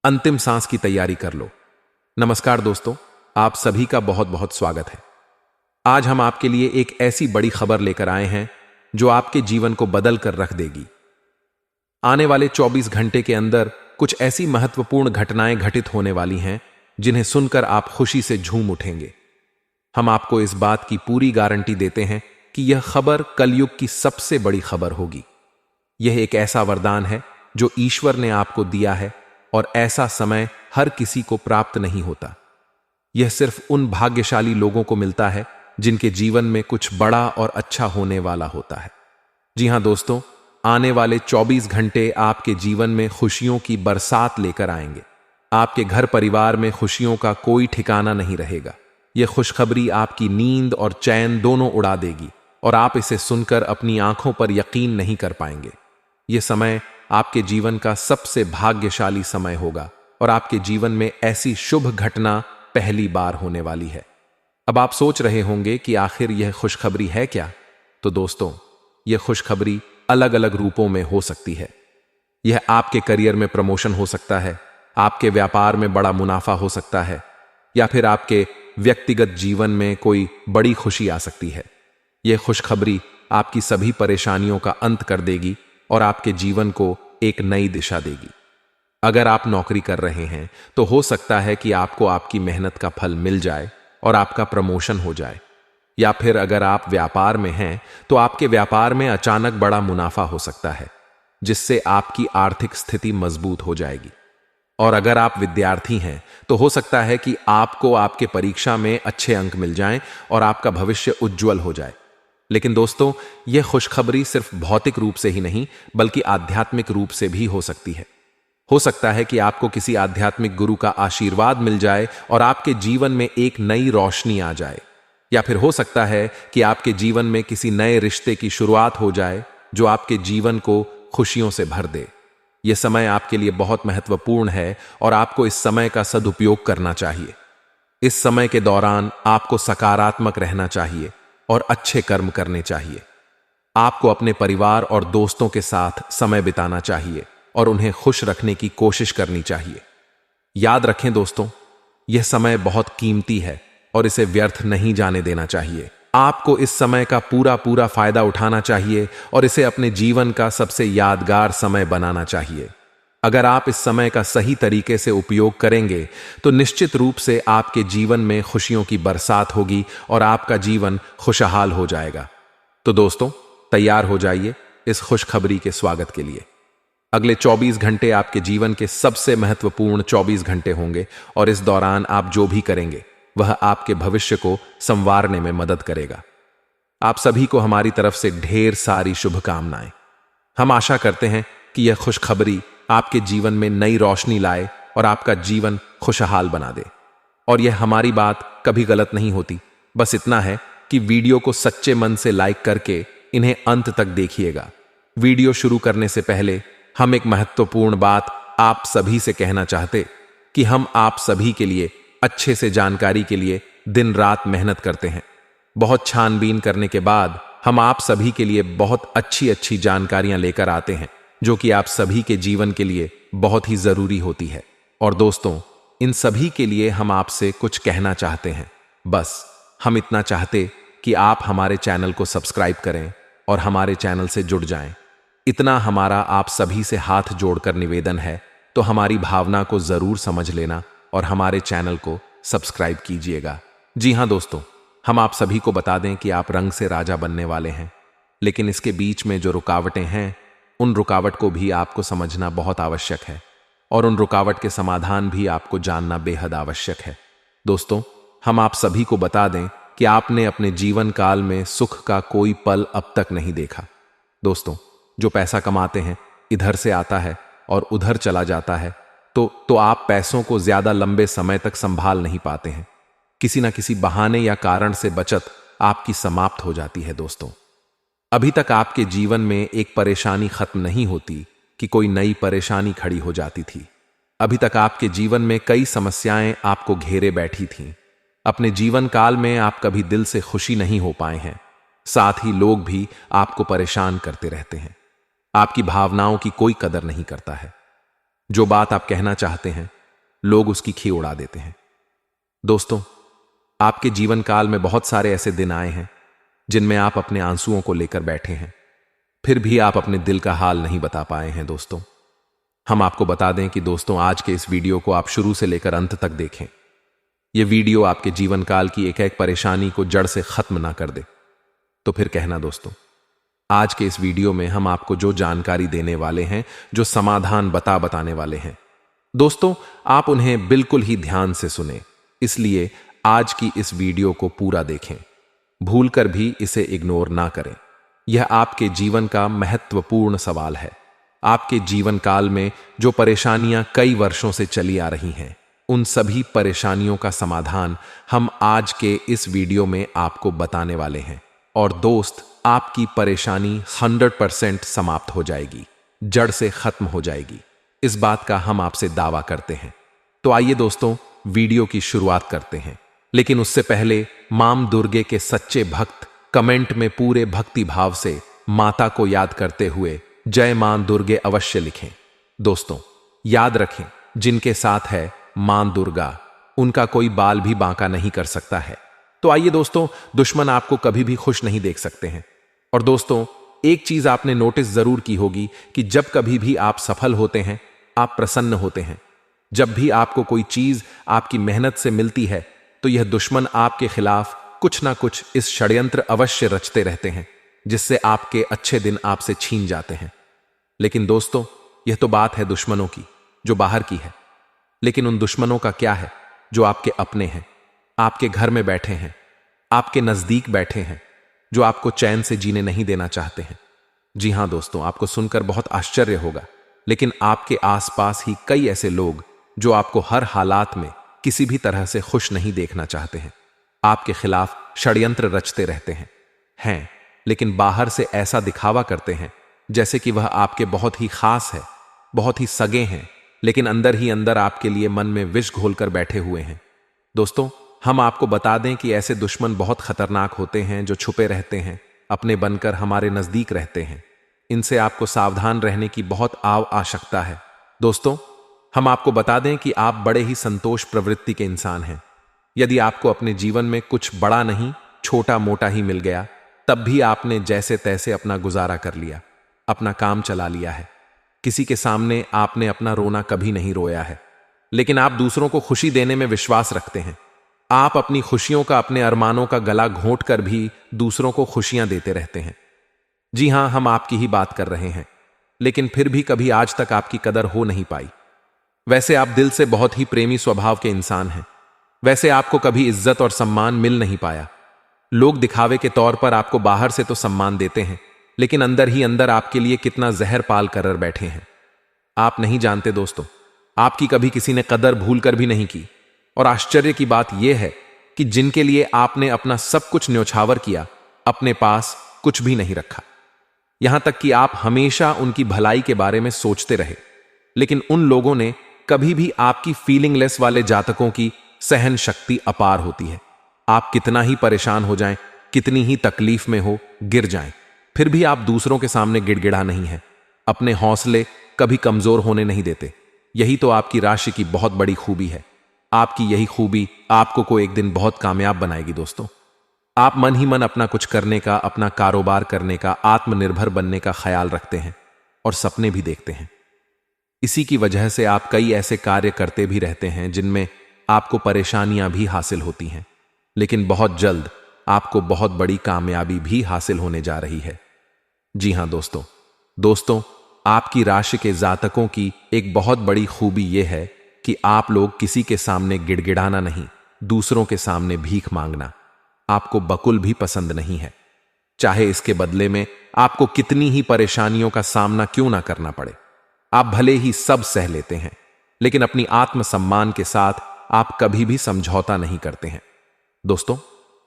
अंतिम सांस की तैयारी कर लो। नमस्कार दोस्तों, आप सभी का बहुत बहुत स्वागत है। आज हम आपके लिए एक ऐसी बड़ी खबर लेकर आए हैं जो आपके जीवन को बदल कर रख देगी। आने वाले 24 घंटे के अंदर कुछ ऐसी महत्वपूर्ण घटनाएं घटित होने वाली हैं जिन्हें सुनकर आप खुशी से झूम उठेंगे। हम आपको इस बात की पूरी गारंटी देते हैं कि यह खबर कलयुग की सबसे बड़ी खबर होगी। यह एक ऐसा वरदान है जो ईश्वर ने आपको दिया है और ऐसा समय हर किसी को प्राप्त नहीं होता। यह सिर्फ उन भाग्यशाली लोगों को मिलता है जिनके जीवन में कुछ बड़ा और अच्छा होने वाला होता है। जी हां दोस्तों, आने वाले 24 घंटे आपके जीवन में खुशियों की बरसात लेकर आएंगे। आपके घर परिवार में खुशियों का कोई ठिकाना नहीं रहेगा। यह खुशखबरी आपकी नींद और चैन दोनों उड़ा देगी और आप इसे सुनकर अपनी आंखों पर यकीन नहीं कर पाएंगे। यह समय आपके जीवन का सबसे भाग्यशाली समय होगा और आपके जीवन में ऐसी शुभ घटना पहली बार होने वाली है। अब आप सोच रहे होंगे कि आखिर यह खुशखबरी है क्या? तो दोस्तों, यह खुशखबरी अलग अलग रूपों में हो सकती है। यह आपके करियर में प्रमोशन हो सकता है, आपके व्यापार में बड़ा मुनाफा हो सकता है, या फिर आपके व्यक्तिगत जीवन में कोई बड़ी खुशी आ सकती है। यह खुशखबरी आपकी सभी परेशानियों का अंत कर देगी और आपके जीवन को एक नई दिशा देगी। अगर आप नौकरी कर रहे हैं तो हो सकता है कि आपको आपकी मेहनत का फल मिल जाए और आपका प्रमोशन हो जाए, या फिर अगर आप व्यापार में हैं तो आपके व्यापार में अचानक बड़ा मुनाफा हो सकता है जिससे आपकी आर्थिक स्थिति मजबूत हो जाएगी। और अगर आप विद्यार्थी हैं तो हो सकता है कि आपको आपके परीक्षा में अच्छे अंक मिल जाएं और आपका भविष्य उज्जवल हो जाए। लेकिन दोस्तों, यह खुशखबरी सिर्फ भौतिक रूप से ही नहीं बल्कि आध्यात्मिक रूप से भी हो सकती है। हो सकता है कि आपको किसी आध्यात्मिक गुरु का आशीर्वाद मिल जाए और आपके जीवन में एक नई रोशनी आ जाए, या फिर हो सकता है कि आपके जीवन में किसी नए रिश्ते की शुरुआत हो जाए जो आपके जीवन को खुशियों से भर दे। यह समय आपके लिए बहुत महत्वपूर्ण है और आपको इस समय का सदुपयोग करना चाहिए। इस समय के दौरान आपको सकारात्मक रहना चाहिए और अच्छे कर्म करने चाहिए। आपको अपने परिवार और दोस्तों के साथ समय बिताना चाहिए और उन्हें खुश रखने की कोशिश करनी चाहिए। याद रखें दोस्तों, यह समय बहुत कीमती है और इसे व्यर्थ नहीं जाने देना चाहिए। आपको इस समय का पूरा फायदा उठाना चाहिए और इसे अपने जीवन का सबसे यादगार समय बनाना चाहिए। अगर आप इस समय का सही तरीके से उपयोग करेंगे तो निश्चित रूप से आपके जीवन में खुशियों की बरसात होगी और आपका जीवन खुशहाल हो जाएगा। तो दोस्तों, तैयार हो जाइए इस खुशखबरी के स्वागत के लिए। अगले 24 घंटे आपके जीवन के सबसे महत्वपूर्ण 24 घंटे होंगे और इस दौरान आप जो भी करेंगे वह आपके भविष्य को संवारने में मदद करेगा। आप सभी को हमारी तरफ से ढेर सारी शुभकामनाएं। हम आशा करते हैं कि यह खुशखबरी आपके जीवन में नई रोशनी लाए और आपका जीवन खुशहाल बना दे। और यह हमारी बात कभी गलत नहीं होती, बस इतना है कि वीडियो को सच्चे मन से लाइक करके इन्हें अंत तक देखिएगा। वीडियो शुरू करने से पहले हम एक महत्वपूर्ण बात आप सभी से कहना चाहते कि हम आप सभी के लिए अच्छे से जानकारी के लिए दिन रात मेहनत करते हैं। बहुत छानबीन करने के बाद हम आप सभी के लिए बहुत अच्छी जानकारियां लेकर आते हैं जो कि आप सभी के जीवन के लिए बहुत ही जरूरी होती है। और दोस्तों, इन सभी के लिए हम आपसे कुछ कहना चाहते हैं। बस हम इतना चाहते कि आप हमारे चैनल को सब्सक्राइब करें और हमारे चैनल से जुड़ जाएं। इतना हमारा आप सभी से हाथ जोड़कर निवेदन है, तो हमारी भावना को जरूर समझ लेना और हमारे चैनल को सब्सक्राइब कीजिएगा। जी हां दोस्तों, हम आप सभी को बता दें कि आप रंग से राजा बनने वाले हैं, लेकिन इसके बीच में जो रुकावटें हैं उन रुकावट को भी आपको समझना बहुत आवश्यक है और उन रुकावट के समाधान भी आपको जानना बेहद आवश्यक है। दोस्तों, हम आप सभी को बता दें कि आपने अपने जीवन काल में सुख का कोई पल अब तक नहीं देखा। दोस्तों, जो पैसा कमाते हैं इधर से आता है और उधर चला जाता है, तो आप पैसों को ज्यादा लंबे समय तक संभाल नहीं पाते हैं। किसी ना किसी बहाने या कारण से बचत आपकी समाप्त हो जाती है। दोस्तों, अभी तक आपके जीवन में एक परेशानी खत्म नहीं होती कि कोई नई परेशानी खड़ी हो जाती थी। अभी तक आपके जीवन में कई समस्याएं आपको घेरे बैठी थीं। अपने जीवन काल में आप कभी दिल से खुशी नहीं हो पाए हैं। साथ ही लोग भी आपको परेशान करते रहते हैं। आपकी भावनाओं की कोई कदर नहीं करता है। जो बात आप कहना चाहते हैं लोग उसकी खी उड़ा देते हैं। दोस्तों, आपके जीवन काल में बहुत सारे ऐसे दिन आए हैं जिनमें आप अपने आंसुओं को लेकर बैठे हैं, फिर भी आप अपने दिल का हाल नहीं बता पाए हैं। दोस्तों, हम आपको बता दें कि दोस्तों, आज के इस वीडियो को आप शुरू से लेकर अंत तक देखें। यह वीडियो आपके जीवन काल की एक एक परेशानी को जड़ से खत्म ना कर दे तो फिर कहना। दोस्तों, आज के इस वीडियो में हम आपको जो जानकारी देने वाले हैं, जो समाधान बताने वाले हैं, दोस्तों, आप उन्हें बिल्कुल ही ध्यान से सुने। इसलिए आज की इस वीडियो को पूरा देखें, भूलकर भी इसे इग्नोर ना करें। यह आपके जीवन का महत्वपूर्ण सवाल है। आपके जीवन काल में जो परेशानियां कई वर्षों से चली आ रही हैं, उन सभी परेशानियों का समाधान हम आज के इस वीडियो में आपको बताने वाले हैं। और दोस्त, आपकी परेशानी 100% समाप्त हो जाएगी, जड़ से खत्म हो जाएगी। इस बात का हम आपसे दावा करते हैं। तो आइए दोस्तों, वीडियो की शुरुआत करते हैं। लेकिन उससे पहले मां दुर्गे के सच्चे भक्त कमेंट में पूरे भक्ति भाव से माता को याद करते हुए जय मां दुर्गे अवश्य लिखें। दोस्तों, याद रखें, जिनके साथ है मां दुर्गा, उनका कोई बाल भी बांका नहीं कर सकता है। तो आइए दोस्तों, दुश्मन आपको कभी भी खुश नहीं देख सकते हैं। और दोस्तों, एक चीज आपने नोटिस जरूर की होगी कि जब कभी भी आप सफल होते हैं, आप प्रसन्न होते हैं। जब भी आपको कोई चीज आपकी मेहनत से मिलती है, तो यह दुश्मन आपके खिलाफ कुछ ना कुछ इस षड्यंत्र अवश्य रचते रहते हैं, जिससे आपके अच्छे दिन आपसे छीन जाते हैं। लेकिन दोस्तों, यह तो बात है दुश्मनों की, जो बाहर की है। लेकिन उन दुश्मनों का क्या है जो आपके अपने हैं, आपके घर में बैठे हैं, आपके नजदीक बैठे हैं, जो आपको चैन से जीने नहीं देना चाहते हैं। जी हां दोस्तों, आपको सुनकर बहुत आश्चर्य होगा, लेकिन आपके आसपास ही कई ऐसे लोग जो आपको हर हालात में किसी भी तरह से खुश नहीं देखना चाहते हैं, आपके खिलाफ षड्यंत्र रचते रहते हैं, लेकिन बाहर से ऐसा दिखावा करते हैं जैसे कि वह आपके बहुत ही खास है, बहुत ही सगे हैं, लेकिन अंदर ही अंदर आपके लिए मन में विष घोलकर बैठे हुए हैं। दोस्तों, हम आपको बता दें कि ऐसे दुश्मन बहुत खतरनाक होते हैं, जो छुपे रहते हैं, अपने बनकर हमारे नजदीक रहते हैं। इनसे आपको सावधान रहने की बहुत आवश्यकता है। दोस्तों, हम आपको बता दें कि आप बड़े ही संतोष प्रवृत्ति के इंसान हैं। यदि आपको अपने जीवन में कुछ बड़ा नहीं, छोटा मोटा ही मिल गया, तब भी आपने जैसे तैसे अपना गुजारा कर लिया, अपना काम चला लिया है। किसी के सामने आपने अपना रोना कभी नहीं रोया है, लेकिन आप दूसरों को खुशी देने में विश्वास रखते हैं। आप अपनी खुशियों का, अपने अरमानों का गला घोंट कर भी दूसरों को खुशियां देते रहते हैं। जी हां, हम आपकी ही बात कर रहे हैं, लेकिन फिर भी कभी आज तक आपकी कदर हो नहीं पाई। वैसे आप दिल से बहुत ही प्रेमी स्वभाव के इंसान हैं। वैसे आपको कभी इज्जत और सम्मान मिल नहीं पाया। लोग दिखावे के तौर पर आपको बाहर से तो सम्मान देते हैं, लेकिन अंदर ही अंदर आपके लिए कितना जहर पाल कर बैठे हैं, आप नहीं जानते। दोस्तों, आपकी कभी किसी ने कदर भूल कर भी नहीं की। और आश्चर्य की बात यह है कि जिनके लिए आपने अपना सब कुछ न्योछावर किया, अपने पास कुछ भी नहीं रखा। यहां तक कि आप हमेशा उनकी भलाई के बारे में सोचते रहे, लेकिन उन लोगों ने कभी भी आपकी फीलिंगलेस वाले जातकों की सहन शक्ति अपार होती है। आप कितना ही परेशान हो जाएं, कितनी ही तकलीफ में हो, गिर जाएं, फिर भी आप दूसरों के सामने गिड़गिड़ा नहीं है, अपने हौसले कभी कमजोर होने नहीं देते। यही तो आपकी राशि की बहुत बड़ी खूबी है। आपकी यही खूबी आपको को एक दिन बहुत कामयाब बनाएगी। दोस्तों, आप मन ही मन अपना कुछ करने का, अपना कारोबार करने का, आत्मनिर्भर बनने का ख्याल रखते हैं और सपने भी देखते हैं। इसी की वजह से आप कई ऐसे कार्य करते भी रहते हैं जिनमें आपको परेशानियां भी हासिल होती हैं, लेकिन बहुत जल्द आपको बहुत बड़ी कामयाबी भी हासिल होने जा रही है। जी हां दोस्तों, आपकी राशि के जातकों की एक बहुत बड़ी खूबी यह है कि आप लोग किसी के सामने गिड़गिड़ाना नहीं, दूसरों के सामने भीख मांगना आपको बकुल भी पसंद नहीं है। चाहे इसके बदले में आपको कितनी ही परेशानियों का सामना क्यों ना करना पड़े, आप भले ही सब सह लेते हैं, लेकिन अपनी आत्मसम्मान के साथ आप कभी भी समझौता नहीं करते हैं। दोस्तों,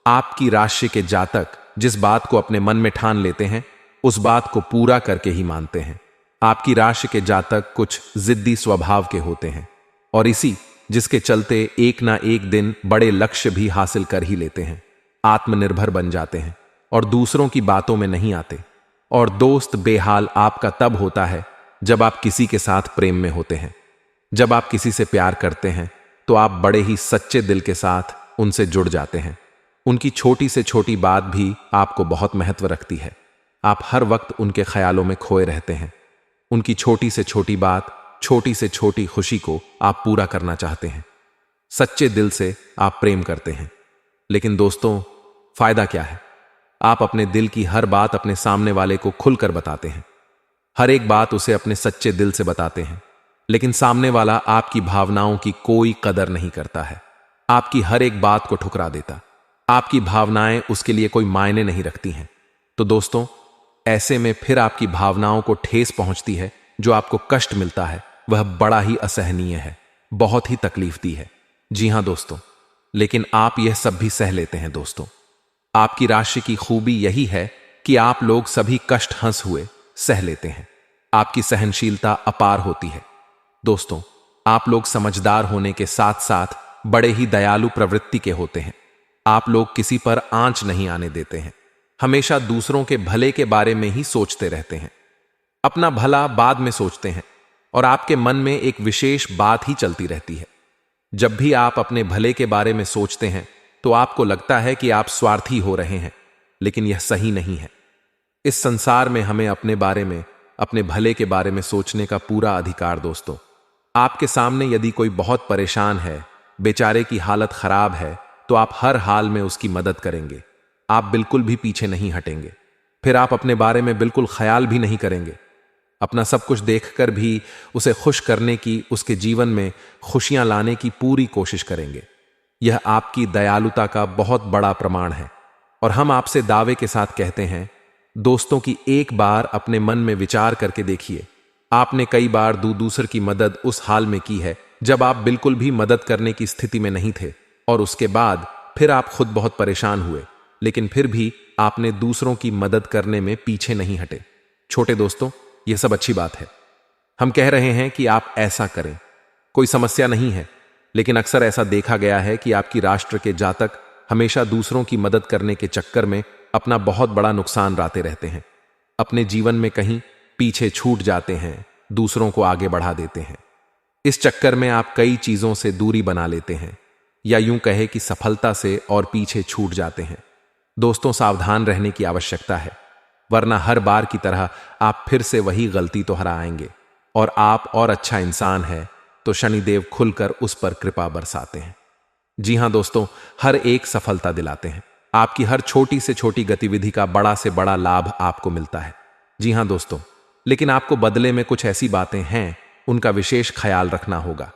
आपकी राशि के जातक जिस बात को अपने मन में ठान लेते हैं, उस बात को पूरा करके ही मानते हैं। आपकी राशि के जातक कुछ जिद्दी स्वभाव के होते हैं, और इसी जिसके चलते एक ना एक दिन बड़े लक्ष्य भी हासिल कर ही लेते हैं, आत्मनिर्भर बन जाते हैं और दूसरों की बातों में नहीं आते। और दोस्त, बेहाल आपका तब होता है जब आप किसी के साथ प्रेम में होते हैं। जब आप किसी से प्यार करते हैं तो आप बड़े ही सच्चे दिल के साथ उनसे जुड़ जाते हैं। उनकी छोटी से छोटी बात भी आपको बहुत महत्व रखती है। आप हर वक्त उनके ख्यालों में खोए रहते हैं। उनकी छोटी से छोटी बात, छोटी से छोटी खुशी को आप पूरा करना चाहते हैं। सच्चे दिल से आप प्रेम करते हैं। लेकिन दोस्तों, फायदा क्या है? आप अपने दिल की हर बात अपने सामने वाले को खुलकर बताते हैं। हर एक बात उसे अपने सच्चे दिल से बताते हैं, लेकिन सामने वाला आपकी भावनाओं की कोई कदर नहीं करता है। आपकी हर एक बात को ठुकरा देता। आपकी भावनाएं उसके लिए कोई मायने नहीं रखती हैं। तो दोस्तों, ऐसे में फिर आपकी भावनाओं को ठेस पहुंचती है। जो आपको कष्ट मिलता है वह बड़ा ही असहनीय है, बहुत ही तकलीफ है। जी हां दोस्तों, लेकिन आप यह सब भी सह लेते हैं। दोस्तों, आपकी राशि की खूबी यही है कि आप लोग सभी कष्ट हंस हुए सह लेते हैं। आपकी सहनशीलता अपार होती है। दोस्तों, आप लोग समझदार होने के साथ साथ बड़े ही दयालु प्रवृत्ति के होते हैं। आप लोग किसी पर आंच नहीं आने देते हैं। हमेशा दूसरों के भले के बारे में ही सोचते रहते हैं। अपना भला बाद में सोचते हैं और आपके मन में एक विशेष बात ही चलती रहती है। जब भी आप अपने भले के बारे में सोचते हैं तो आपको लगता है कि आप स्वार्थी हो रहे हैं, लेकिन यह सही नहीं है। इस संसार में हमें अपने बारे में, अपने भले के बारे में सोचने का पूरा अधिकार। दोस्तों, आपके सामने यदि कोई बहुत परेशान है, बेचारे की हालत खराब है, तो आप हर हाल में उसकी मदद करेंगे। आप बिल्कुल भी पीछे नहीं हटेंगे। फिर आप अपने बारे में बिल्कुल ख्याल भी नहीं करेंगे। अपना सब कुछ देखकर भी उसे खुश करने की, उसके जीवन में खुशियां लाने की पूरी कोशिश करेंगे। यह आपकी दयालुता का बहुत बड़ा प्रमाण है। और हम आपसे दावे के साथ कहते हैं दोस्तों कि एक बार अपने मन में विचार करके देखिए, आपने कई बार दूसर की मदद उस हाल में की है जब आप बिल्कुल भी मदद करने की स्थिति में नहीं थे, और उसके बाद फिर आप खुद बहुत परेशान हुए, लेकिन फिर भी आपने दूसरों की मदद करने में पीछे नहीं हटे। छोटे दोस्तों, यह सब अच्छी बात है। हम कह रहे हैं कि आप ऐसा करें, कोई समस्या नहीं है। लेकिन अक्सर ऐसा देखा गया है कि आपकी राष्ट्र के जातक हमेशा दूसरों की मदद करने के चक्कर में अपना बहुत बड़ा नुकसान लाते रहते हैं। अपने जीवन में कहीं पीछे छूट जाते हैं, दूसरों को आगे बढ़ा देते हैं। इस चक्कर में आप कई चीजों से दूरी बना लेते हैं, या यूं कहे कि सफलता से और पीछे छूट जाते हैं। दोस्तों, सावधान रहने की आवश्यकता है, वरना हर बार की तरह आप फिर से वही गलती दोहराएंगे। और आप और अच्छा इंसान है तो शनिदेव खुलकर उस पर कृपा बरसाते हैं। जी हां दोस्तों, हर एक सफलता दिलाते हैं। आपकी हर छोटी से छोटी गतिविधि का बड़ा से बड़ा लाभ आपको मिलता है। जी हां दोस्तों, लेकिन आपको बदले में कुछ ऐसी बातें हैं, उनका विशेष ख्याल रखना होगा।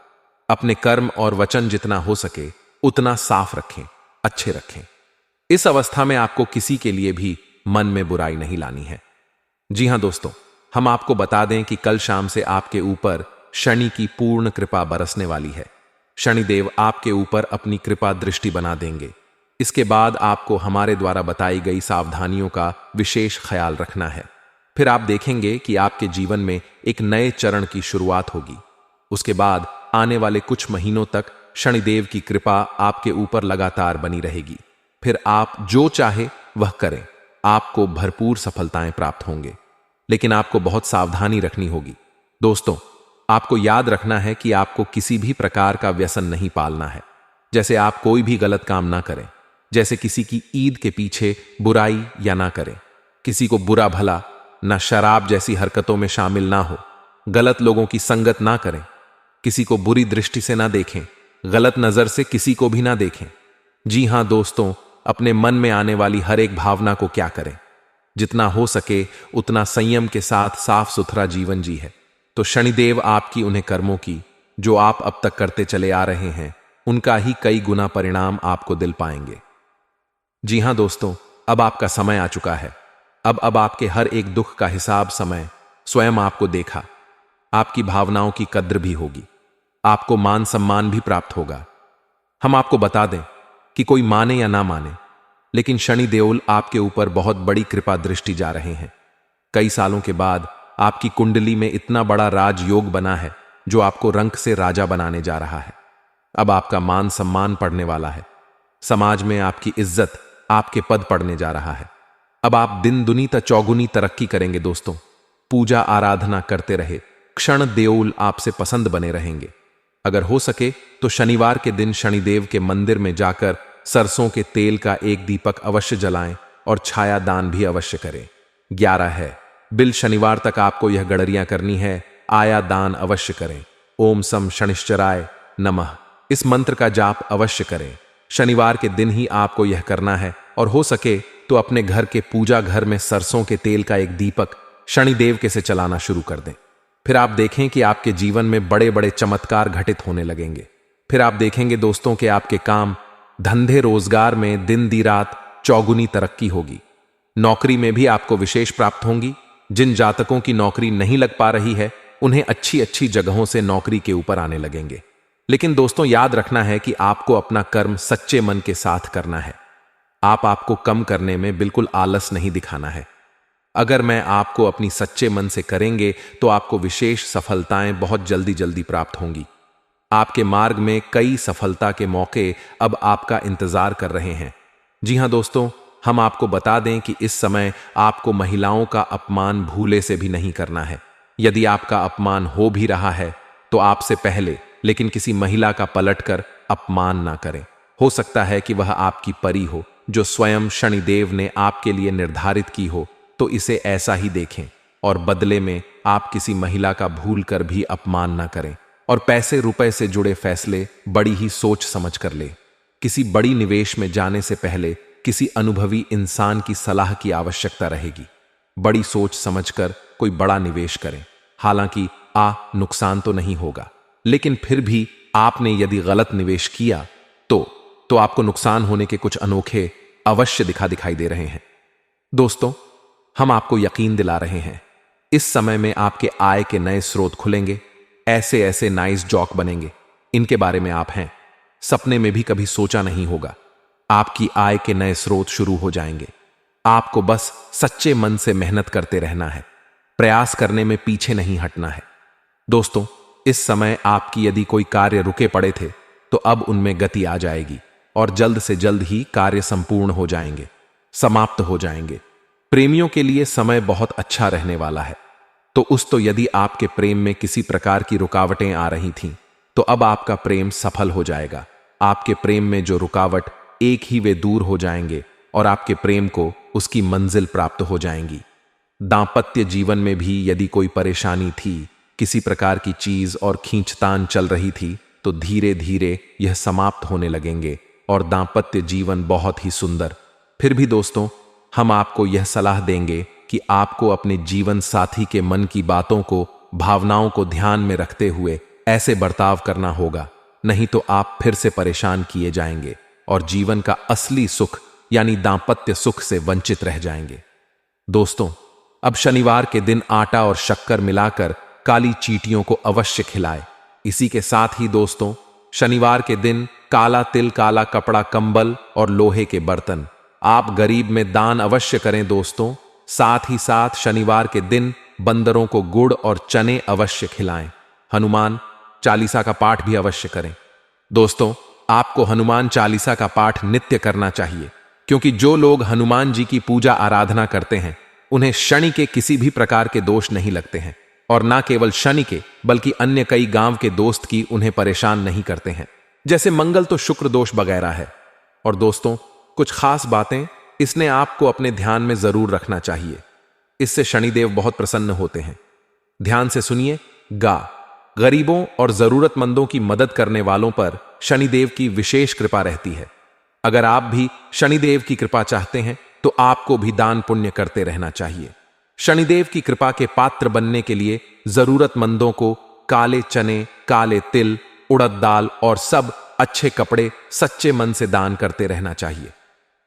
अपने कर्म और वचन जितना हो सके उतना साफ रखें, अच्छे रखें। इस अवस्था में आपको किसी के लिए भी मन में बुराई नहीं लानी है। जी हां दोस्तों, हम आपको बता दें कि कल शाम से आपके ऊपर शनि की पूर्ण कृपा बरसने वाली है। शनिदेव आपके ऊपर अपनी कृपा दृष्टि बना देंगे। इसके बाद आपको हमारे द्वारा बताई गई सावधानियों का विशेष ख्याल रखना है। फिर आप देखेंगे कि आपके जीवन में एक नए चरण की शुरुआत होगी। उसके बाद आने वाले कुछ महीनों तक शनिदेव की कृपा आपके ऊपर लगातार बनी रहेगी। फिर आप जो चाहे वह करें, आपको भरपूर सफलताएं प्राप्त होंगे। लेकिन आपको बहुत सावधानी रखनी होगी। दोस्तों, आपको याद रखना है कि आपको किसी भी प्रकार का व्यसन नहीं पालना है। जैसे आप कोई भी गलत काम ना करें, जैसे किसी की ईद के पीछे बुराई या ना करें, किसी को बुरा भला, ना शराब जैसी हरकतों में शामिल ना हो, गलत लोगों की संगत ना करें, किसी को बुरी दृष्टि से ना देखें, गलत नजर से किसी को भी ना देखें। जी हां दोस्तों, अपने मन में आने वाली हर एक भावना को क्या करें, जितना हो सके उतना संयम के साथ साफ सुथरा जीवन जी है, तो शनिदेव आपकी उन्हें कर्मों की, जो आप अब तक करते चले आ रहे हैं, उनका ही कई गुना परिणाम आपको दिल पाएंगे। जी हां दोस्तों, अब आपका समय आ चुका है। अब आपके हर एक दुख का हिसाब समय स्वयं आपको देखा। आपकी भावनाओं की कद्र भी होगी, आपको मान सम्मान भी प्राप्त होगा। हम आपको बता दें कि कोई माने या ना माने, लेकिन शनि देओल आपके ऊपर बहुत बड़ी कृपा दृष्टि जा रहे हैं। कई सालों के बाद आपकी कुंडली में इतना बड़ा राजयोग बना है जो आपको रंक से राजा बनाने जा रहा है। अब आपका मान सम्मान पड़ने वाला है। समाज में आपकी इज्जत, आपके पद पड़ने जा रहा है। अब आप दिन दुनी चौगुनी तरक्की करेंगे। दोस्तों, पूजा आराधना करते रहे, क्षण देओल आपसे पसंद बने रहेंगे। अगर हो सके तो शनिवार के दिन शनिदेव के मंदिर में जाकर सरसों के तेल का एक दीपक अवश्य जलाएं और छाया दान भी अवश्य करें। 11 है, बिल शनिवार तक आपको यह गड़रियां करनी है, आया दान अवश्य करें। ओम सम शनिश्चराय नमः इस मंत्र का जाप अवश्य करें। शनिवार के दिन ही आपको यह करना है और हो सके तो अपने घर के पूजा घर में सरसों के तेल का एक दीपक शनिदेव के से चलाना शुरू कर दें। फिर आप देखें कि आपके जीवन में बड़े बड़े चमत्कार घटित होने लगेंगे। फिर आप देखेंगे दोस्तों कि आपके काम धंधे रोजगार में दिन दी रात चौगुनी तरक्की होगी। नौकरी में भी आपको विशेष प्राप्त होंगी। जिन जातकों की नौकरी नहीं लग पा रही है उन्हें अच्छी अच्छी जगहों से नौकरी के ऊपर आने लगेंगे। लेकिन दोस्तों याद रखना है कि आपको अपना कर्म सच्चे मन के साथ करना है। आपको कम करने में बिल्कुल आलस नहीं दिखाना है। अगर मैं आपको अपनी सच्चे मन से करेंगे तो आपको विशेष सफलताएं बहुत जल्दी जल्दी प्राप्त होंगी। आपके मार्ग में कई सफलता के मौके अब आपका इंतजार कर रहे हैं। जी हां दोस्तों, हम आपको बता दें कि इस समय आपको महिलाओं का अपमान भूले से भी नहीं करना है। यदि आपका अपमान हो भी रहा है तो आपसे पहले लेकिन किसी महिला का पलटकर अपमान ना करें। हो सकता है कि वह आपकी परी हो जो स्वयं शनिदेव ने आपके लिए निर्धारित की हो, तो इसे ऐसा ही देखें और बदले में आप किसी महिला का भूल कर भी अपमान ना करें। और पैसे रुपए से जुड़े फैसले बड़ी ही सोच समझ कर ले। किसी बड़ी निवेश में जाने से पहले किसी अनुभवी इंसान की सलाह की आवश्यकता रहेगी। बड़ी सोच समझकर कोई बड़ा निवेश करें। हालांकि नुकसान तो नहीं होगा, लेकिन फिर भी आपने यदि गलत निवेश किया तो आपको नुकसान होने के कुछ अनोखे अवश्य दिखाई दे रहे हैं। दोस्तों, हम आपको यकीन दिला रहे हैं, इस समय में आपके आय के नए स्रोत खुलेंगे। ऐसे ऐसे नाइस जॉक बनेंगे, इनके बारे में आप हैं सपने में भी कभी सोचा नहीं होगा। आपकी आय के नए स्रोत शुरू हो जाएंगे। आपको बस सच्चे मन से मेहनत करते रहना है, प्रयास करने में पीछे नहीं हटना है। दोस्तों, इस समय आपकी यदि कोई कार्य रुके पड़े थे तो अब उनमें गति आ जाएगी और जल्द से जल्द ही कार्य संपूर्ण हो जाएंगे, समाप्त हो जाएंगे। प्रेमियों के लिए समय बहुत अच्छा रहने वाला है। तो यदि आपके प्रेम में किसी प्रकार की रुकावटें आ रही थीं तो अब आपका प्रेम सफल हो जाएगा। आपके प्रेम में जो रुकावट एक ही वे दूर हो जाएंगे और आपके प्रेम को उसकी मंजिल प्राप्त हो जाएंगी। दांपत्य जीवन में भी यदि कोई परेशानी थी, किसी प्रकार की चीज और खींचतान चल रही थी, तो धीरे धीरे यह समाप्त होने लगेंगे और दांपत्य जीवन बहुत ही सुंदर। फिर भी दोस्तों, हम आपको यह सलाह देंगे कि आपको अपने जीवन साथी के मन की बातों को, भावनाओं को ध्यान में रखते हुए ऐसे बर्ताव करना होगा, नहीं तो आप फिर से परेशान किए जाएंगे और जीवन का असली सुख यानी दांपत्य सुख से वंचित रह जाएंगे। दोस्तों, अब शनिवार के दिन आटा और शक्कर मिलाकर काली चींटियों को अवश्य खिलाएं। इसी के साथ ही दोस्तों, शनिवार के दिन काला तिल, काला कपड़ा, कंबल और लोहे के बर्तन आप गरीब में दान अवश्य करें। दोस्तों, साथ ही साथ शनिवार के दिन बंदरों को गुड़ और चने अवश्य खिलाएं। हनुमान चालीसा का पाठ भी अवश्य करें। दोस्तों, आपको हनुमान चालीसा का पाठ नित्य करना चाहिए, क्योंकि जो लोग हनुमान जी की पूजा आराधना करते हैं उन्हें शनि के किसी भी प्रकार के दोष नहीं लगते हैं, और ना केवल शनि के बल्कि अन्य कई गांव के दोस्त की उन्हें परेशान नहीं करते हैं, जैसे मंगल तो शुक्र दोष वगैरह है। और दोस्तों, कुछ खास बातें इसने आपको अपने ध्यान में जरूर रखना चाहिए, इससे शनिदेव बहुत प्रसन्न होते हैं। ध्यान से सुनिए। गरीबों और जरूरतमंदों की मदद करने वालों पर शनिदेव की विशेष कृपा रहती है। अगर आप भी शनिदेव की कृपा चाहते हैं तो आपको भी दान पुण्य करते रहना चाहिए। शनिदेव की कृपा के पात्र बनने के लिए जरूरतमंदों को काले चने, काले तिल, उड़द दाल और सब अच्छे कपड़े सच्चे मन से दान करते रहना चाहिए।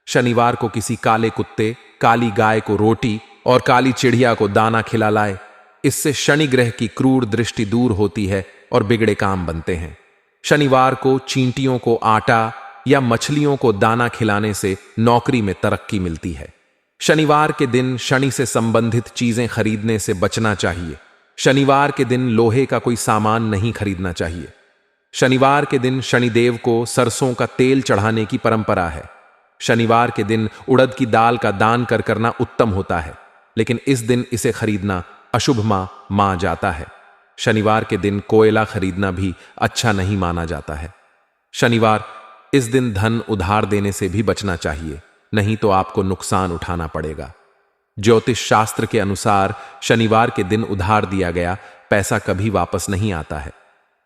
शनिवार को किसी काले कुत्ते, काली गाय को रोटी और काली चिड़िया को दाना खिला लाए। इससे शनि ग्रह की क्रूर दृष्टि दूर होती है और बिगड़े काम बनते हैं। शनिवार को चींटियों को आटा या मछलियों को दाना खिलाने से नौकरी में तरक्की मिलती है। शनिवार के दिन शनि से संबंधित चीजें खरीदने से बचना चाहिए। शनिवार के दिन लोहे का कोई सामान नहीं खरीदना चाहिए। शनिवार के दिन शनिदेव को सरसों का तेल चढ़ाने की परंपरा है। शनिवार के दिन उड़द की दाल का दान करना उत्तम होता है, लेकिन इस दिन इसे खरीदना अशुभ माना जाता है। शनिवार के दिन कोयला खरीदना भी अच्छा नहीं माना जाता है। शनिवार, इस दिन धन उधार देने से भी बचना चाहिए, नहीं तो आपको नुकसान उठाना पड़ेगा। ज्योतिष शास्त्र के अनुसार शनिवार के दिन उधार दिया गया पैसा कभी वापस नहीं आता है।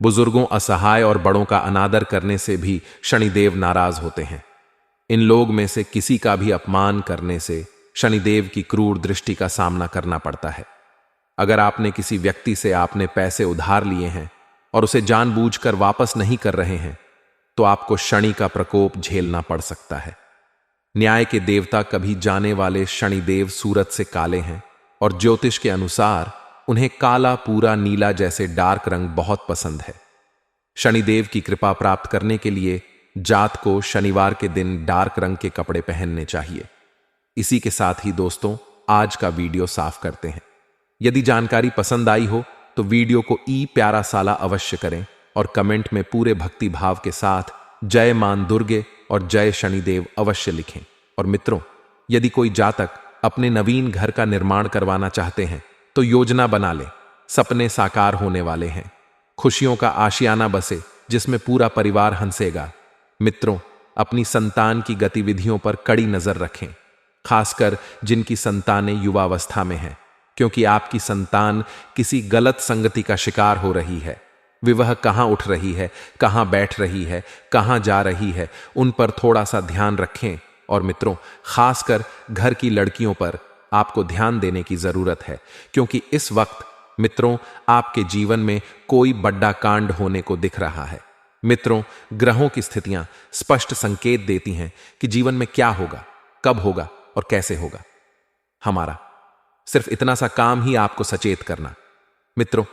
बुजुर्गों, असहाय और बड़ों का अनादर करने से भी शनिदेव नाराज होते हैं। इन लोग में से किसी का भी अपमान करने से शनिदेव की क्रूर दृष्टि का सामना करना पड़ता है। अगर आपने किसी व्यक्ति से आपने पैसे उधार लिए हैं और उसे जानबूझकर वापस नहीं कर रहे हैं, तो आपको शनि का प्रकोप झेलना पड़ सकता है। न्याय के देवता कभी जाने वाले शनिदेव सूरज से काले हैं और ज्योतिष के अनुसार उन्हें काला, पूरा नीला जैसे डार्क रंग बहुत पसंद है। शनिदेव की कृपा प्राप्त करने के लिए जात को शनिवार के दिन डार्क रंग के कपड़े पहनने चाहिए। इसी के साथ ही दोस्तों, आज का वीडियो साफ करते हैं। यदि जानकारी पसंद आई हो तो वीडियो को प्यारा साला अवश्य करें और कमेंट में पूरे भक्ति भाव के साथ जय मान दुर्गे और जय शनिदेव अवश्य लिखें। और मित्रों, यदि कोई जातक अपने नवीन घर का निर्माण करवाना चाहते हैं तो योजना बना ले, सपने साकार होने वाले हैं। खुशियों का आशियाना बसे जिसमें पूरा परिवार हंसेगा। मित्रों, अपनी संतान की गतिविधियों पर कड़ी नजर रखें, खासकर जिनकी संतानें युवावस्था में हैं, क्योंकि आपकी संतान किसी गलत संगति का शिकार हो रही है। वह कहाँ उठ रही है, कहाँ बैठ रही है, कहाँ जा रही है, उन पर थोड़ा सा ध्यान रखें। और मित्रों, खासकर घर की लड़कियों पर आपको ध्यान देने की जरूरत है, क्योंकि इस वक्त मित्रों आपके जीवन में कोई बड़ा कांड होने को दिख रहा है। मित्रों, ग्रहों की स्थितियां स्पष्ट संकेत देती हैं कि जीवन में क्या होगा, कब होगा और कैसे होगा। हमारा सिर्फ इतना सा काम ही आपको सचेत करना। मित्रों,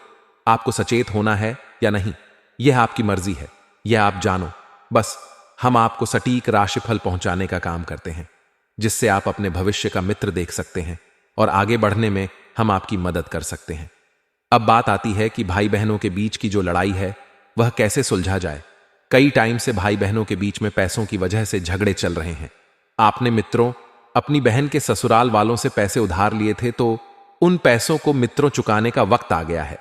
आपको सचेत होना है या नहीं, यह आपकी मर्जी है, यह आप जानो। बस हम आपको सटीक राशिफल पहुंचाने का काम करते हैं, जिससे आप अपने भविष्य का मित्र देख सकते हैं और आगे बढ़ने में हम आपकी मदद कर सकते हैं। अब बात आती है कि भाई बहनों के बीच की जो लड़ाई है वह कैसे सुलझा जाए। कई टाइम से भाई बहनों के बीच में पैसों की वजह से झगड़े चल रहे हैं। आपने मित्रों अपनी बहन के ससुराल वालों से पैसे उधार लिए थे, तो उन पैसों को मित्रों चुकाने का वक्त आ गया है,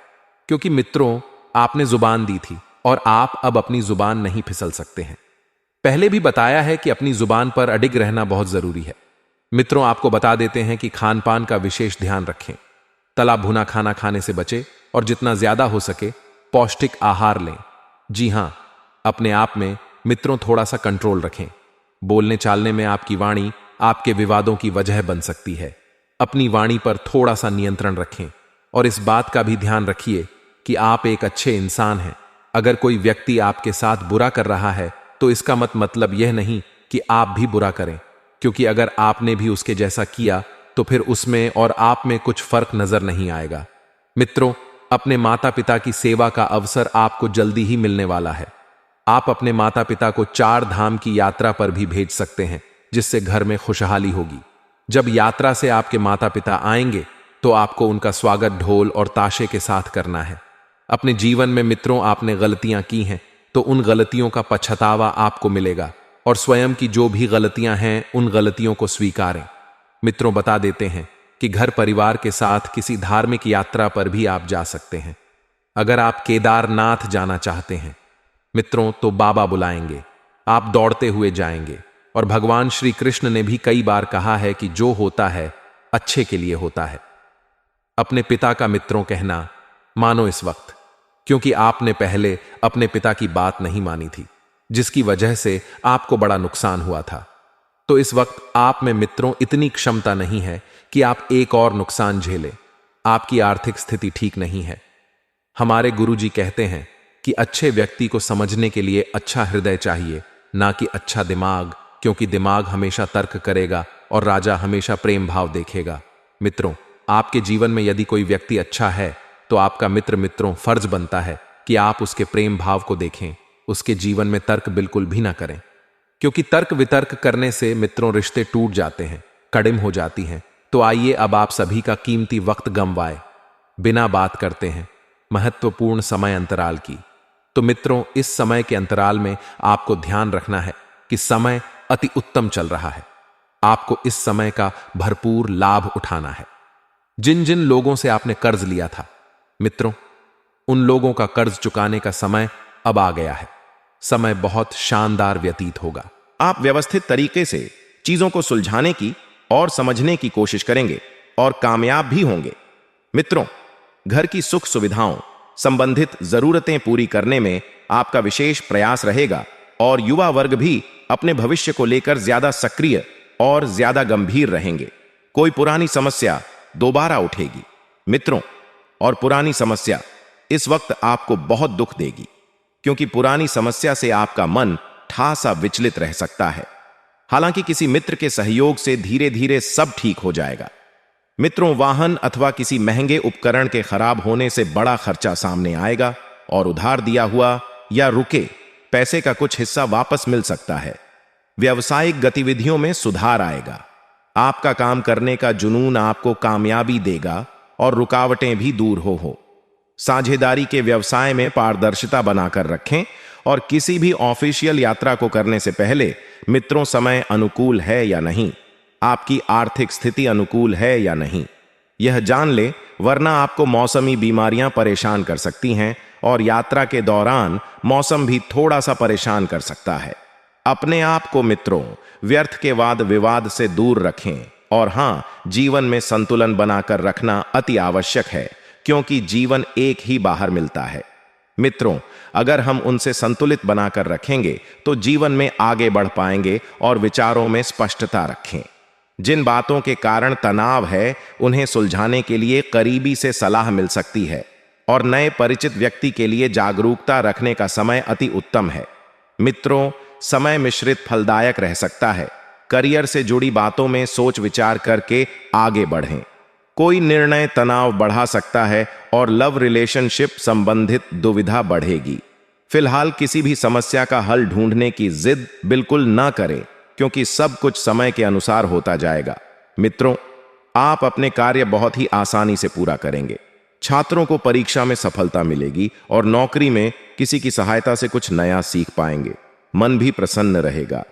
क्योंकि मित्रों आपने जुबान दी थी और आप अब अपनी जुबान नहीं फिसल सकते हैं। पहले भी बताया है कि अपनी जुबान पर अडिग रहना बहुत जरूरी है। मित्रों, आपको बता देते हैं कि खान पान का विशेष ध्यान रखें। तला भुना खाना खाने से बचें और जितना ज्यादा हो सके पौष्टिक आहार लें। जी हां, अपने आप में मित्रों थोड़ा सा कंट्रोल रखें। बोलने चालने में आपकी वाणी आपके विवादों की वजह बन सकती है। अपनी वाणी पर थोड़ा सा नियंत्रण रखें और इस बात का भी ध्यान रखिए कि आप एक अच्छे इंसान हैं। अगर कोई व्यक्ति आपके साथ बुरा कर रहा है तो इसका मतलब यह नहीं कि आप भी बुरा करें, क्योंकि अगर आपने भी उसके जैसा किया तो फिर उसमें और आप में कुछ फर्क नजर नहीं आएगा। मित्रों, अपने माता पिता की सेवा का अवसर आपको जल्दी ही मिलने वाला है। आप अपने माता पिता को 4 धाम की यात्रा पर भी भेज सकते हैं, जिससे घर में खुशहाली होगी। जब यात्रा से आपके माता पिता आएंगे तो आपको उनका स्वागत ढोल और ताशे के साथ करना है। अपने जीवन में मित्रों आपने गलतियां की हैं तो उन गलतियों का पछतावा आपको मिलेगा और स्वयं की जो भी गलतियां हैं उन गलतियों को स्वीकारें। मित्रों, बता देते हैं कि घर परिवार के साथ किसी धार्मिक यात्रा पर भी आप जा सकते हैं। अगर आप केदारनाथ जाना चाहते हैं मित्रों, तो बाबा बुलाएंगे, आप दौड़ते हुए जाएंगे। और भगवान श्री कृष्ण ने भी कई बार कहा है कि जो होता है अच्छे के लिए होता है। अपने पिता का मित्रों कहना मानो इस वक्त, क्योंकि आपने पहले अपने पिता की बात नहीं मानी थी, जिसकी वजह से आपको बड़ा नुकसान हुआ था। तो इस वक्त आप में मित्रों इतनी क्षमता नहीं है कि आप एक और नुकसान झेलें। आपकी आर्थिक स्थिति ठीक नहीं है। हमारे गुरुजी कहते हैं कि अच्छे व्यक्ति को समझने के लिए अच्छा हृदय चाहिए, ना कि अच्छा दिमाग, क्योंकि दिमाग हमेशा तर्क करेगा और राजा हमेशा प्रेम भाव देखेगा। मित्रों, आपके जीवन में यदि कोई व्यक्ति अच्छा है तो आपका मित्रों फर्ज बनता है कि आप उसके प्रेम भाव को देखें, उसके जीवन में तर्क बिल्कुल भी ना करें, क्योंकि तर्क वितर्क करने से मित्रों रिश्ते टूट जाते हैं, कड़िम हो जाती हैं। तो आइए अब आप सभी का कीमती वक्त गंवाए बिना बात करते हैं महत्वपूर्ण समय अंतराल की। तो मित्रों, इस समय के अंतराल में आपको ध्यान रखना है कि समय अति उत्तम चल रहा है। आपको इस समय का भरपूर लाभ उठाना है। जिन जिन लोगों से आपने कर्ज लिया था मित्रों, उन लोगों का कर्ज चुकाने का समय अब आ गया है। समय बहुत शानदार व्यतीत होगा। आप व्यवस्थित तरीके से चीजों को सुलझाने की और समझने की कोशिश करेंगे और कामयाब भी होंगे। मित्रों, घर की सुख सुविधाओं संबंधित जरूरतें पूरी करने में आपका विशेष प्रयास रहेगा और युवा वर्ग भी अपने भविष्य को लेकर ज्यादा सक्रिय और ज्यादा गंभीर रहेंगे। कोई पुरानी समस्या दोबारा उठेगी मित्रों, और पुरानी समस्या इस वक्त आपको बहुत दुख देगी, क्योंकि पुरानी समस्या से आपका मन ठासा विचलित रह सकता है। हालांकि किसी मित्र के सहयोग से धीरे धीरे सब ठीक हो जाएगा। मित्रों, वाहन अथवा किसी महंगे उपकरण के खराब होने से बड़ा खर्चा सामने आएगा और उधार दिया हुआ या रुके पैसे का कुछ हिस्सा वापस मिल सकता है। व्यावसायिक गतिविधियों में सुधार आएगा। आपका काम करने का जुनून आपको कामयाबी देगा और रुकावटें भी दूर हो। साझेदारी के व्यवसाय में पारदर्शिता बनाकर रखें और किसी भी ऑफिशियल यात्रा को करने से पहले मित्रों, समय अनुकूल है या नहीं, आपकी आर्थिक स्थिति अनुकूल है या नहीं, यह जान ले, वरना आपको मौसमी बीमारियां परेशान कर सकती हैं और यात्रा के दौरान मौसम भी थोड़ा सा परेशान कर सकता है। अपने आप को मित्रों व्यर्थ के वाद विवाद से दूर रखें और हां, जीवन में संतुलन बनाकर रखना अति आवश्यक है, क्योंकि जीवन एक ही बाहर मिलता है। मित्रों, अगर हम उनसे संतुलित बनाकर रखेंगे तो जीवन में आगे बढ़ पाएंगे और विचारों में स्पष्टता रखें। जिन बातों के कारण तनाव है, उन्हें सुलझाने के लिए करीबी से सलाह मिल सकती है और नए परिचित व्यक्ति के लिए जागरूकता रखने का समय अति उत्तम है। मित्रों, समय मिश्रित फलदायक रह सकता है। करियर से जुड़ी बातों में सोच विचार करके आगे बढ़ें। कोई निर्णय तनाव बढ़ा सकता है और लव रिलेशनशिप संबंधित दुविधा बढ़ेगी। फिलहाल किसी भी समस्या का हल ढूंढने की जिद बिल्कुल ना करें, क्योंकि सब कुछ समय के अनुसार होता जाएगा। मित्रों, आप अपने कार्य बहुत ही आसानी से पूरा करेंगे। छात्रों को परीक्षा में सफलता मिलेगी और नौकरी में किसी की सहायता से कुछ नया सीख पाएंगे। मन भी प्रसन्न रहेगा।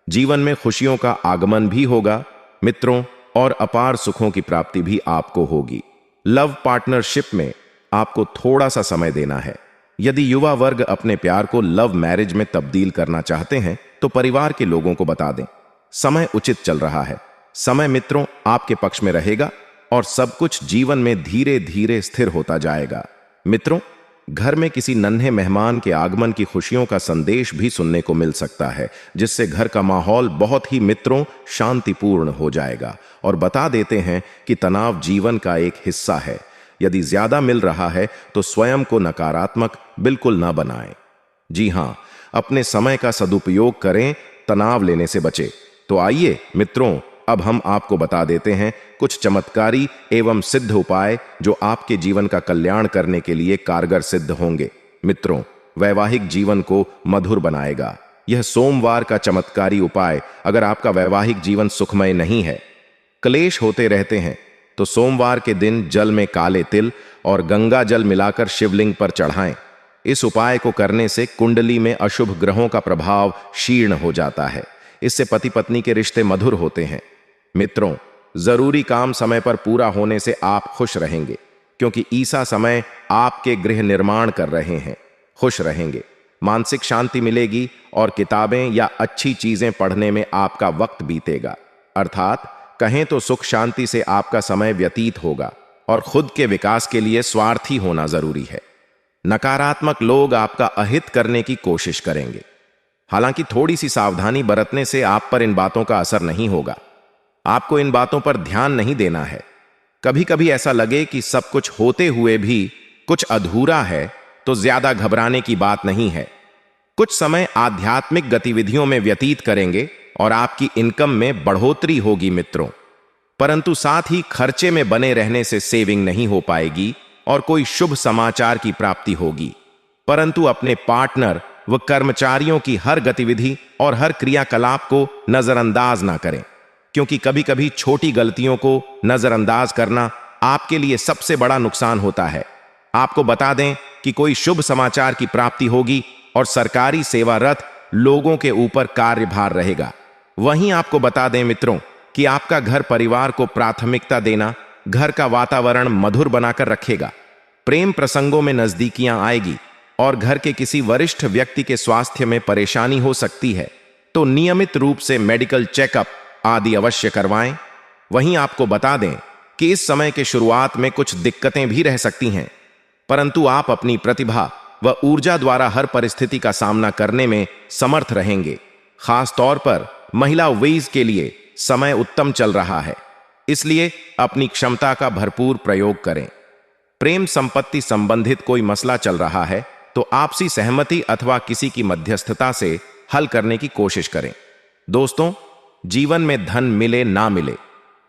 जीवन में खुशियों का आगमन भी होगा मित्रों, और अपार सुखों की प्राप्ति भी आपको होगी। लव पार्टनरशिप में आपको थोड़ा सा समय देना है। यदि युवा वर्ग अपने प्यार को लव मैरिज में तब्दील करना चाहते हैं तो परिवार के लोगों को बता दें। समय उचित चल रहा है। समय मित्रों आपके पक्ष में रहेगा और सब कुछ जीवन में धीरे धीरे स्थिर होता जाएगा। मित्रों, घर में किसी नन्हे मेहमान के आगमन की खुशियों का संदेश भी सुनने को मिल सकता है, जिससे घर का माहौल बहुत ही मित्रों शांतिपूर्ण हो जाएगा। और बता देते हैं कि तनाव जीवन का एक हिस्सा है। यदि ज्यादा मिल रहा है तो स्वयं को नकारात्मक बिल्कुल ना बनाएं। जी हां, अपने समय का सदुपयोग करें, तनाव लेने से बचें। तो आइए मित्रों, अब हम आपको बता देते हैं कुछ चमत्कारी एवं सिद्ध उपाय जो आपके जीवन का कल्याण करने के लिए कारगर सिद्ध होंगे। मित्रों, वैवाहिक जीवन को मधुर बनाएगा। यह सोमवार का चमत्कारी उपाय, अगर आपका वैवाहिक जीवन सुखमय नहीं है, क्लेश होते रहते हैं, तो सोमवार के दिन जल में काले तिल और गंगा जल मिलाकर शिवलिंग पर चढ़ाएं। इस उपाय को करने से कुंडली में अशुभ ग्रहों का प्रभाव क्षीण हो जाता है। इससे पति पत्नी के रिश्ते मधुर होते हैं। मित्रों, जरूरी काम समय पर पूरा होने से आप खुश रहेंगे, क्योंकि ईसा समय आपके गृह निर्माण कर रहे हैं। खुश रहेंगे, मानसिक शांति मिलेगी और किताबें या अच्छी चीजें पढ़ने में आपका वक्त बीतेगा। अर्थात कहें तो सुख शांति से आपका समय व्यतीत होगा और खुद के विकास के लिए स्वार्थी होना जरूरी है। नकारात्मक लोग आपका अहित करने की कोशिश करेंगे। हालांकि थोड़ी सी सावधानी बरतने से आप पर इन बातों का असर नहीं होगा। आपको इन बातों पर ध्यान नहीं देना है। कभी कभी ऐसा लगे कि सब कुछ होते हुए भी कुछ अधूरा है, तो ज्यादा घबराने की बात नहीं है। कुछ समय आध्यात्मिक गतिविधियों में व्यतीत करेंगे और आपकी इनकम में बढ़ोतरी होगी मित्रों। परंतु साथ ही खर्चे में बने रहने से सेविंग नहीं हो पाएगी और कोई शुभ समाचार की प्राप्ति होगी। परंतु अपने पार्टनर व कर्मचारियों की हर गतिविधि और हर क्रियाकलाप को नजरअंदाज ना करें, क्योंकि कभी कभी छोटी गलतियों को नजरअंदाज करना आपके लिए सबसे बड़ा नुकसान होता है। आपको बता दें कि कोई शुभ समाचार की प्राप्ति होगी और सरकारी सेवारत लोगों के ऊपर कार्यभार रहेगा। वहीं आपको बता दें मित्रों कि आपका घर परिवार को प्राथमिकता देना घर का वातावरण मधुर बनाकर रखेगा। प्रेम प्रसंगों में नजदीकियां आएगी और घर के किसी वरिष्ठ व्यक्ति के स्वास्थ्य में परेशानी हो सकती है, तो नियमित रूप से मेडिकल चेकअप आदि अवश्य करवाएं। वहीं आपको बता दें कि इस समय के शुरुआत में कुछ दिक्कतें भी रह सकती हैं, परंतु आप अपनी प्रतिभा व ऊर्जा द्वारा हर परिस्थिति का सामना करने में समर्थ रहेंगे। खास तौर पर महिला वेज के लिए समय उत्तम चल रहा है, इसलिए अपनी क्षमता का भरपूर प्रयोग करें। प्रेम संपत्ति संबंधित कोई मसला चल रहा है तो आपसी सहमति अथवा किसी की मध्यस्थता से हल करने की कोशिश करें। दोस्तों, जीवन में धन मिले ना मिले,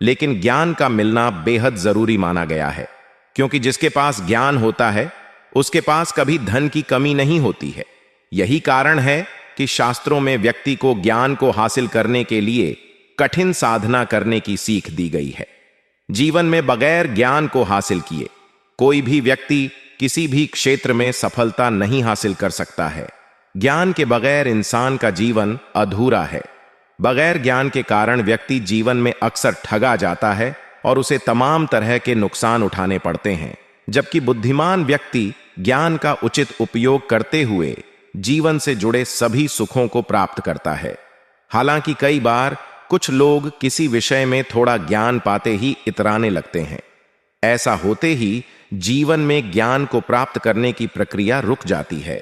लेकिन ज्ञान का मिलना बेहद जरूरी माना गया है, क्योंकि जिसके पास ज्ञान होता है उसके पास कभी धन की कमी नहीं होती है। यही कारण है कि शास्त्रों में व्यक्ति को ज्ञान को हासिल करने के लिए कठिन साधना करने की सीख दी गई है। जीवन में बगैर ज्ञान को हासिल किए कोई भी व्यक्ति किसी भी क्षेत्र में सफलता नहीं हासिल कर सकता है। ज्ञान के बगैर इंसान का जीवन अधूरा है। बगैर ज्ञान के कारण व्यक्ति जीवन में अक्सर ठगा जाता है और उसे तमाम तरह के नुकसान उठाने पड़ते हैं, जबकि बुद्धिमान व्यक्ति ज्ञान का उचित उपयोग करते हुए जीवन से जुड़े सभी सुखों को प्राप्त करता है। हालांकि कई बार कुछ लोग किसी विषय में थोड़ा ज्ञान पाते ही इतराने लगते हैं। ऐसा होते ही जीवन में ज्ञान को प्राप्त करने की प्रक्रिया रुक जाती है।